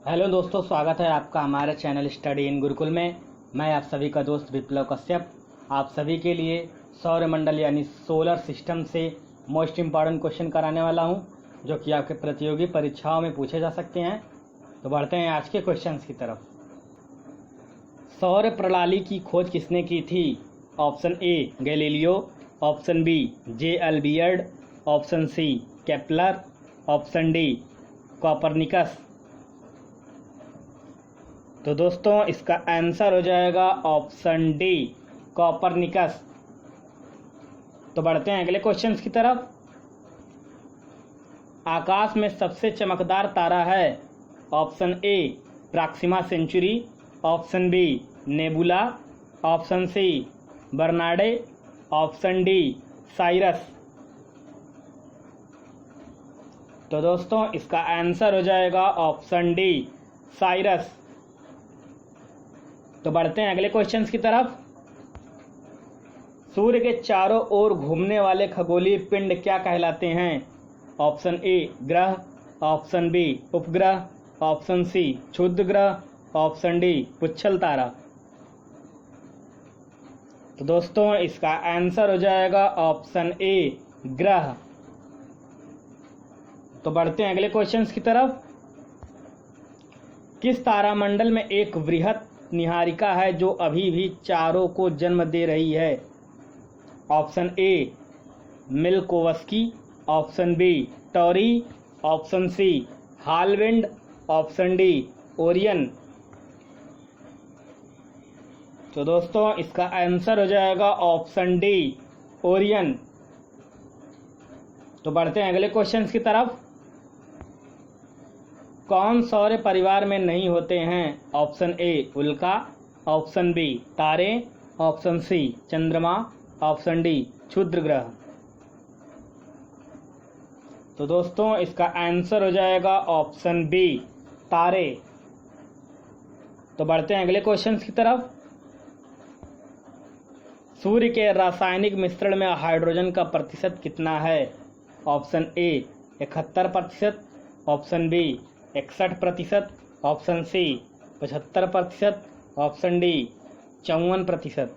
Hello दोस्तों, स्वागत है आपका हमारे चैनल स्टडी इन गुरुकुल में। मैं आप सभी का दोस्त विप्लव कश्यप आप सभी के लिए सौरमंडल यानी सोलर सिस्टम से मोस्ट इम्पॉर्टेंट क्वेश्चन कराने वाला हूं, जो कि आपके प्रतियोगी परीक्षाओं में पूछे जा सकते हैं। तो बढ़ते हैं आज के क्वेश्चंस की तरफ। सौर प्रणाली की खोज किसने की थी? Option A Galileo, option B जे अल्बियर्ड, option C Kepler, option D Copernicus. तो दोस्तों इसका आंसर हो जाएगा ऑप्शन डी कॉपरनिकस। तो बढ़ते हैं अगले क्वेश्चंस की तरफ। आकाश में सबसे चमकदार तारा है? Option A Proxima Centauri, option B nebula, option C Barnard, option D Sirius. तो दोस्तों इसका आंसर हो जाएगा ऑप्शन डी साइरस। तो बढ़ते हैं अगले क्वेश्चंस की तरफ। सूर्य के चारों ओर घूमने वाले खगोलीय पिंड क्या कहलाते हैं? ऑप्शन ए ग्रह, ऑप्शन बी उपग्रह, ऑप्शन सी क्षुद्र ग्रह, ऑप्शन डी पुच्छल तारा। तो दोस्तों इसका आंसर हो जाएगा ऑप्शन ए ग्रह। तो बढ़ते हैं अगले क्वेश्चंस की तरफ। किस तारामंडल में एक वृहत निहारिका है जो अभी भी चारों को जन्म दे रही है? ऑप्शन ए मिल्कोवस्की, ऑप्शन बी टॉरी, ऑप्शन सी हालविंड, ऑप्शन डी ओरियन। तो दोस्तों इसका आंसर हो जाएगा ऑप्शन डी ओरियन। तो बढ़ते हैं अगले क्वेश्चंस की तरफ। कौन सौर परिवार में नहीं होते हैं? ऑप्शन ए उल्का, ऑप्शन बी तारे, ऑप्शन सी चंद्रमा, ऑप्शन डी क्षुद्र ग्रह। तो दोस्तों इसका आंसर हो जाएगा ऑप्शन बी तारे। तो बढ़ते हैं अगले क्वेश्चंस की तरफ। सूर्य के रासायनिक मिश्रण में हाइड्रोजन का प्रतिशत कितना है? Option A 71%, option B 61%, option C 75%, option D 54%।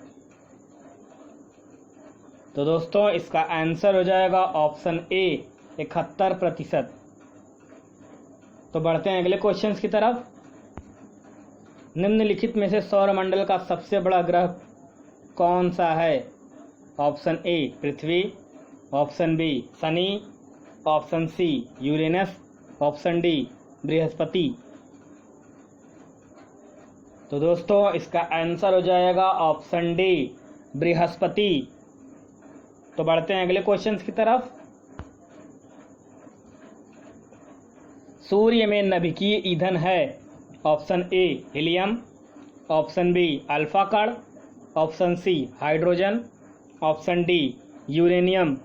तो दोस्तों इसका आंसर हो जाएगा ऑप्शन ए 71%। तो बढ़ते हैं अगले क्वेश्चंस की तरफ। निम्नलिखित में से सौरमंडल का सबसे बड़ा ग्रह कौन सा है? ऑप्शन ए पृथ्वी, ऑप्शन बी शनि, option C Uranus, option D बृहस्पति। तो दोस्तों इसका आंसर हो जाएगा ऑप्शन डी बृहस्पति। तो बढ़ते हैं अगले क्वेश्चंस की तरफ। सूर्य में नाभिकीय ईंधन है? Option A helium, option B alpha कण, option C hydrogen, option D uranium.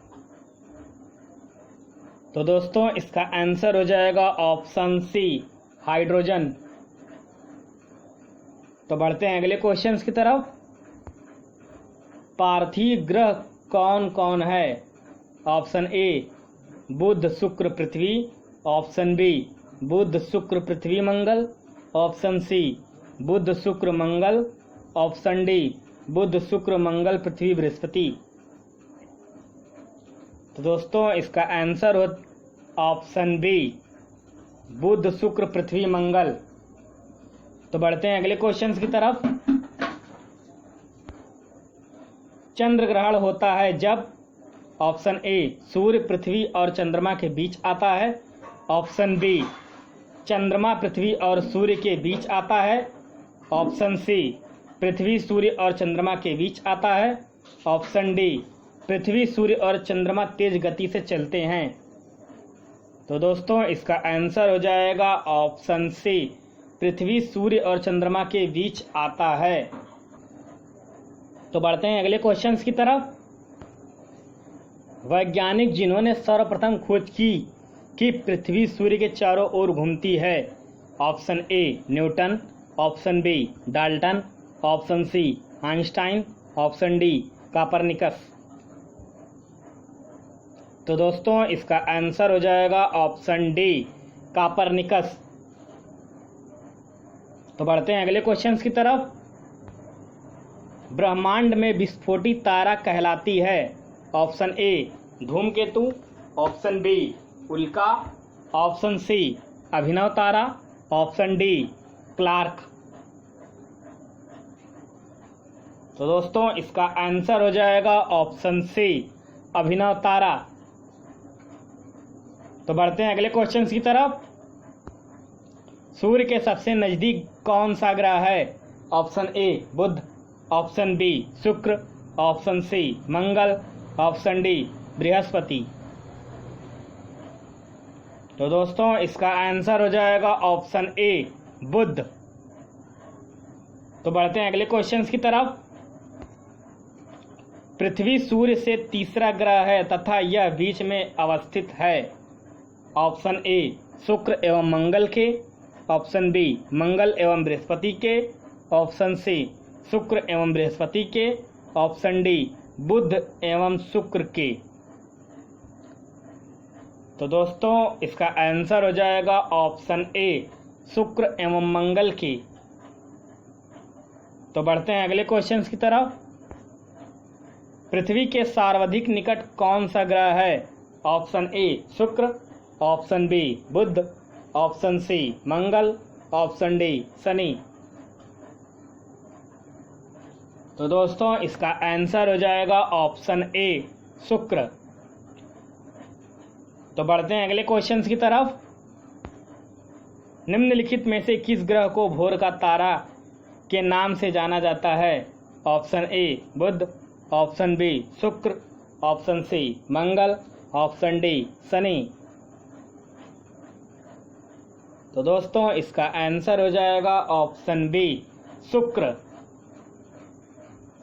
तो दोस्तों इसका आंसर हो जाएगा ऑप्शन सी हाइड्रोजन। तो बढ़ते हैं अगले क्वेश्चंस की तरफ। पार्थिव ग्रह कौन कौन है? Option A Budh Shukra Prithvi, option B Budh Shukra Prithvi Mangal, option C Budh Shukra Mangal, option D Budh Shukra मंगल पृथ्वी बृहस्पति। तो दोस्तों इसका आंसर हो ऑप्शन बी बुध शुक्र पृथ्वी मंगल। तो बढ़ते हैं अगले क्वेश्चंस की तरफ। चंद्र ग्रहण होता है जब? ऑप्शन ए सूर्य पृथ्वी और चंद्रमा के बीच आता है, ऑप्शन बी चंद्रमा पृथ्वी और सूर्य के बीच आता है, ऑप्शन सी पृथ्वी सूर्य और चंद्रमा के बीच आता है, ऑप्शन डी पृथ्वी सूर्य और चंद्रमा तेज गति से चलते हैं। तो दोस्तों इसका आंसर हो जाएगा ऑप्शन सी पृथ्वी सूर्य और चंद्रमा के बीच आता है। तो बढ़ते हैं अगले क्वेश्चंस की तरफ। वैज्ञानिक जिन्होंने सर्वप्रथम खोज की कि पृथ्वी सूर्य के चारों ओर घूमती है? Option A Newton, option B Dalton, option C Einstein, option D Copernicus. तो दोस्तों इसका आंसर हो जाएगा ऑप्शन डी कॉपरनिकस। तो बढ़ते हैं अगले क्वेश्चंस की तरफ। ब्रह्मांड में विस्फोटी तारा कहलाती है। ऑप्शन ए धूमकेतु, ऑप्शन बी उल्का, ऑप्शन सी अभिनव तारा, ऑप्शन डी क्लार्क। तो दोस्तों इसका आंसर हो जाएगा ऑप्शन सी अभिनव तारा। तो बढ़ते हैं अगले क्वेश्चन की तरफ। सूर्य के सबसे नजदीक कौन सा ग्रह है? ऑप्शन ए बुध, ऑप्शन बी शुक्र, ऑप्शन सी मंगल, ऑप्शन डी बृहस्पति। तो दोस्तों इसका आंसर हो जाएगा ऑप्शन ए बुध। तो बढ़ते हैं अगले क्वेश्चन की तरफ। पृथ्वी सूर्य से तीसरा ग्रह है तथा यह बीच में अवस्थित है। ऑप्शन ए शुक्र एवं मंगल के, ऑप्शन बी मंगल एवं बृहस्पति के, ऑप्शन सी शुक्र एवं बृहस्पति के, ऑप्शन डी बुध एवं शुक्र के। तो दोस्तों इसका आंसर हो जाएगा ऑप्शन ए शुक्र एवं मंगल की। तो बढ़ते हैं अगले क्वेश्चन की तरफ। पृथ्वी के सर्वाधिक निकट कौन सा ग्रह है? ऑप्शन ए शुक्र, ऑप्शन बी बुध, ऑप्शन सी मंगल, ऑप्शन डी शनि। तो दोस्तों इसका आंसर हो जाएगा ऑप्शन ए शुक्र। तो बढ़ते हैं अगले क्वेश्चन की तरफ। निम्नलिखित में से किस ग्रह को भोर का तारा के नाम से जाना जाता है? ऑप्शन ए बुध, ऑप्शन बी शुक्र, ऑप्शन सी मंगल, ऑप्शन डी शनि। तो दोस्तों इसका आंसर हो जाएगा ऑप्शन बी शुक्र।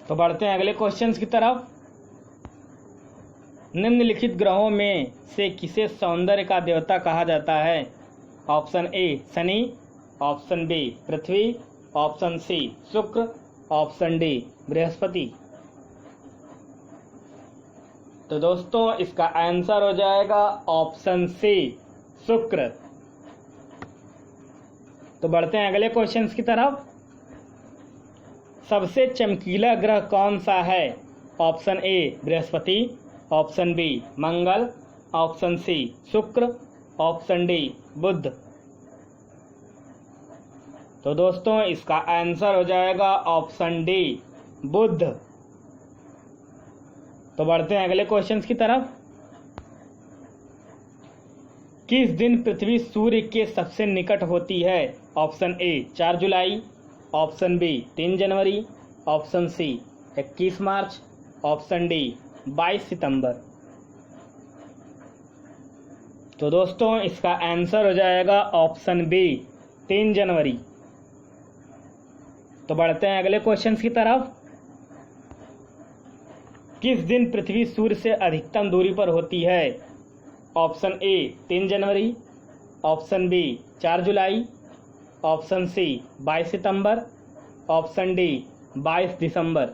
तो बढ़ते हैं अगले क्वेश्चन की तरफ। निम्नलिखित ग्रहों में से किसे सौंदर्य का देवता कहा जाता है? ऑप्शन ए शनि, ऑप्शन बी पृथ्वी, ऑप्शन सी शुक्र, ऑप्शन डी बृहस्पति। तो दोस्तों इसका आंसर हो जाएगा ऑप्शन सी शुक्र। तो बढ़ते हैं अगले क्वेश्चन की तरफ। सबसे चमकीला ग्रह कौन सा है? ऑप्शन ए बृहस्पति, ऑप्शन बी मंगल, ऑप्शन सी शुक्र, ऑप्शन डी बुध। तो दोस्तों इसका आंसर हो जाएगा ऑप्शन डी बुध। तो बढ़ते हैं अगले क्वेश्चन की तरफ। किस दिन पृथ्वी सूर्य के सबसे निकट होती है? ऑप्शन ए 4 जुलाई, ऑप्शन बी 3 जनवरी, ऑप्शन सी 21 मार्च, ऑप्शन डी 22 सितंबर। तो दोस्तों इसका आंसर हो जाएगा ऑप्शन बी 3 जनवरी। तो बढ़ते हैं अगले क्वेश्चन की तरफ। किस दिन पृथ्वी सूर्य से अधिकतम दूरी पर होती है? ऑप्शन ए 3 जनवरी, ऑप्शन बी 4 जुलाई, ऑप्शन सी 22 सितंबर, ऑप्शन डी 22 दिसंबर।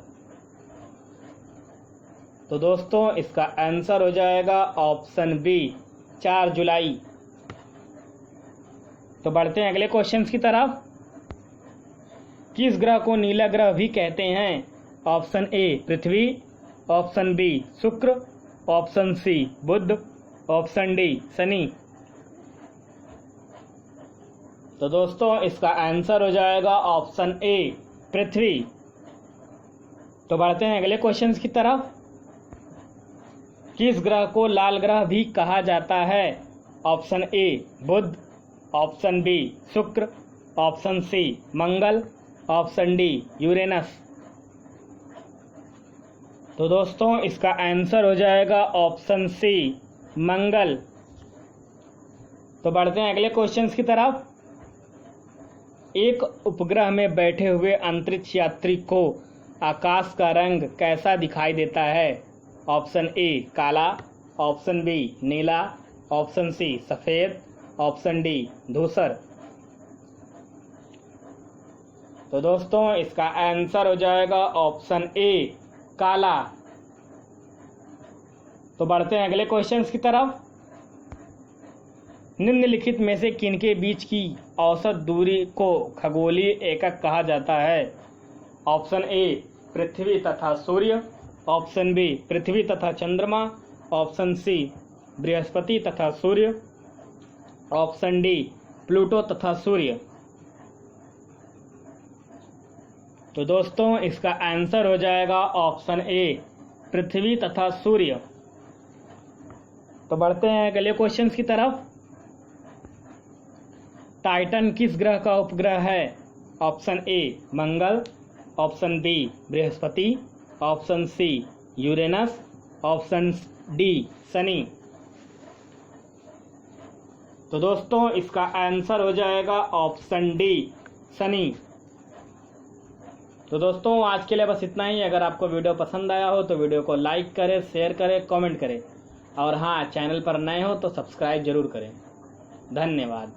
तो दोस्तों इसका आंसर हो जाएगा ऑप्शन बी 4 जुलाई। तो बढ़ते हैं अगले क्वेश्चन की तरफ। किस ग्रह को नीला ग्रह भी कहते हैं? ऑप्शन ए पृथ्वी, ऑप्शन बी शुक्र, ऑप्शन सी बुध, ऑप्शन डी शनि। तो दोस्तों इसका आंसर हो जाएगा ऑप्शन ए पृथ्वी। तो बढ़ते हैं अगले क्वेश्चन की तरफ। किस ग्रह को लाल ग्रह भी कहा जाता है? ऑप्शन ए बुध, ऑप्शन बी शुक्र, ऑप्शन सी मंगल, ऑप्शन डी यूरेनस। तो दोस्तों इसका आंसर हो जाएगा ऑप्शन सी मंगल। तो बढ़ते हैं अगले क्वेश्चन की तरफ। एक उपग्रह में बैठे हुए अंतरिक्ष यात्री को आकाश का रंग कैसा दिखाई देता है? ऑप्शन ए काला, ऑप्शन बी नीला, ऑप्शन सी सफेद, ऑप्शन डी धूसर। तो दोस्तों इसका आंसर हो जाएगा ऑप्शन ए काला। तो बढ़ते हैं अगले क्वेश्चन की तरफ। निम्नलिखित में से किनके बीच की औसत दूरी को खगोलीय एकक कहा जाता है? ऑप्शन ए पृथ्वी तथा सूर्य, ऑप्शन बी पृथ्वी तथा चंद्रमा, ऑप्शन सी बृहस्पति तथा सूर्य, ऑप्शन डी प्लूटो तथा सूर्य। तो दोस्तों इसका आंसर हो जाएगा ऑप्शन ए पृथ्वी तथा सूर्य। तो बढ़ते हैं अगले क्वेश्चन की तरफ। टाइटन किस ग्रह का उपग्रह है? ऑप्शन ए मंगल, ऑप्शन बी बृहस्पति, option C Uranus, option D शनि। तो दोस्तों इसका आंसर हो जाएगा ऑप्शन डी शनि। तो दोस्तों आज के लिए बस इतना ही। अगर आपको वीडियो पसंद आया हो तो वीडियो को लाइक करें, शेयर करें, कमेंट करें और हाँ चैनल पर नए हो तो सब्सक्राइब जरूर करें। धन्यवाद।